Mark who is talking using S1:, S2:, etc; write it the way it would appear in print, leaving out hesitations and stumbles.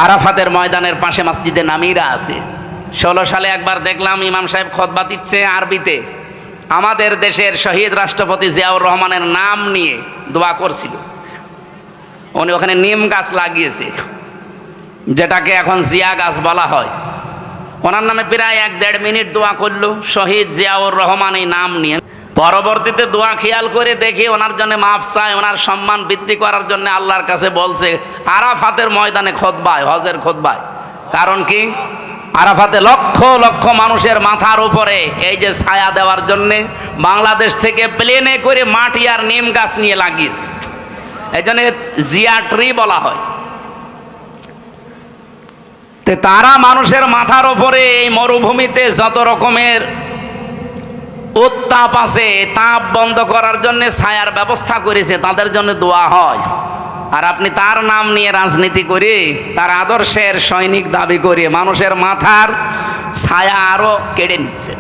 S1: আরাফাতের ময়দানের পাশে মসজিদে নামিরা আছে। 16 সালে একবার দেখলাম ইমাম সাহেব খুতবা দিচ্ছে আরবিতে, আমাদের দেশের শহীদ রাষ্ট্রপতি জিয়াউর রহমানের নাম নিয়ে দোয়া করছিল। উনি ওখানে নিম গাছ লাগিয়েছে, যেটাকে এখন জিয়া গাছ বলা হয়। ওনার নামে প্রায় 1-1.5 মিনিট দোয়া করলো শহীদ জিয়াউর রহমান এই নাম নিয়ে। পরবর্তীতে দোয়া খেয়াল করে দেখি ওনার জন্য মাফ চায়, ওনার সম্মান বৃদ্ধি করার জন্য আল্লাহর কাছে বলছে আরাফাতের ময়দানে খুতবায়, হজের খুতবায়। কারণ কি? আরাফাতে লক্ষ লক্ষ মানুষের মাথার উপরে এই যে ছায়া দেওয়ার জন্যে বাংলাদেশ থেকে প্লেনে করে মাটি আর নিম গাছ নিয়ে লাগিয়েছে। এই জন্য জিয়া ট্রি বলা হয়। তারা মানুষের মাথার উপরে এই মরুভূমিতে যত রকমের উত্তাপ আছে, তাপ বন্ধ করার জন্য ছায়ার ব্যবস্থা করেছে, তাদের জন্য দোয়া হয়। আর আপনি তার নাম নিয়ে রাজনীতি করে, তার আদর্শের সৈনিক দাবি করে মানুষের মাথার ছায়া আরো কেড়ে নিচ্ছে।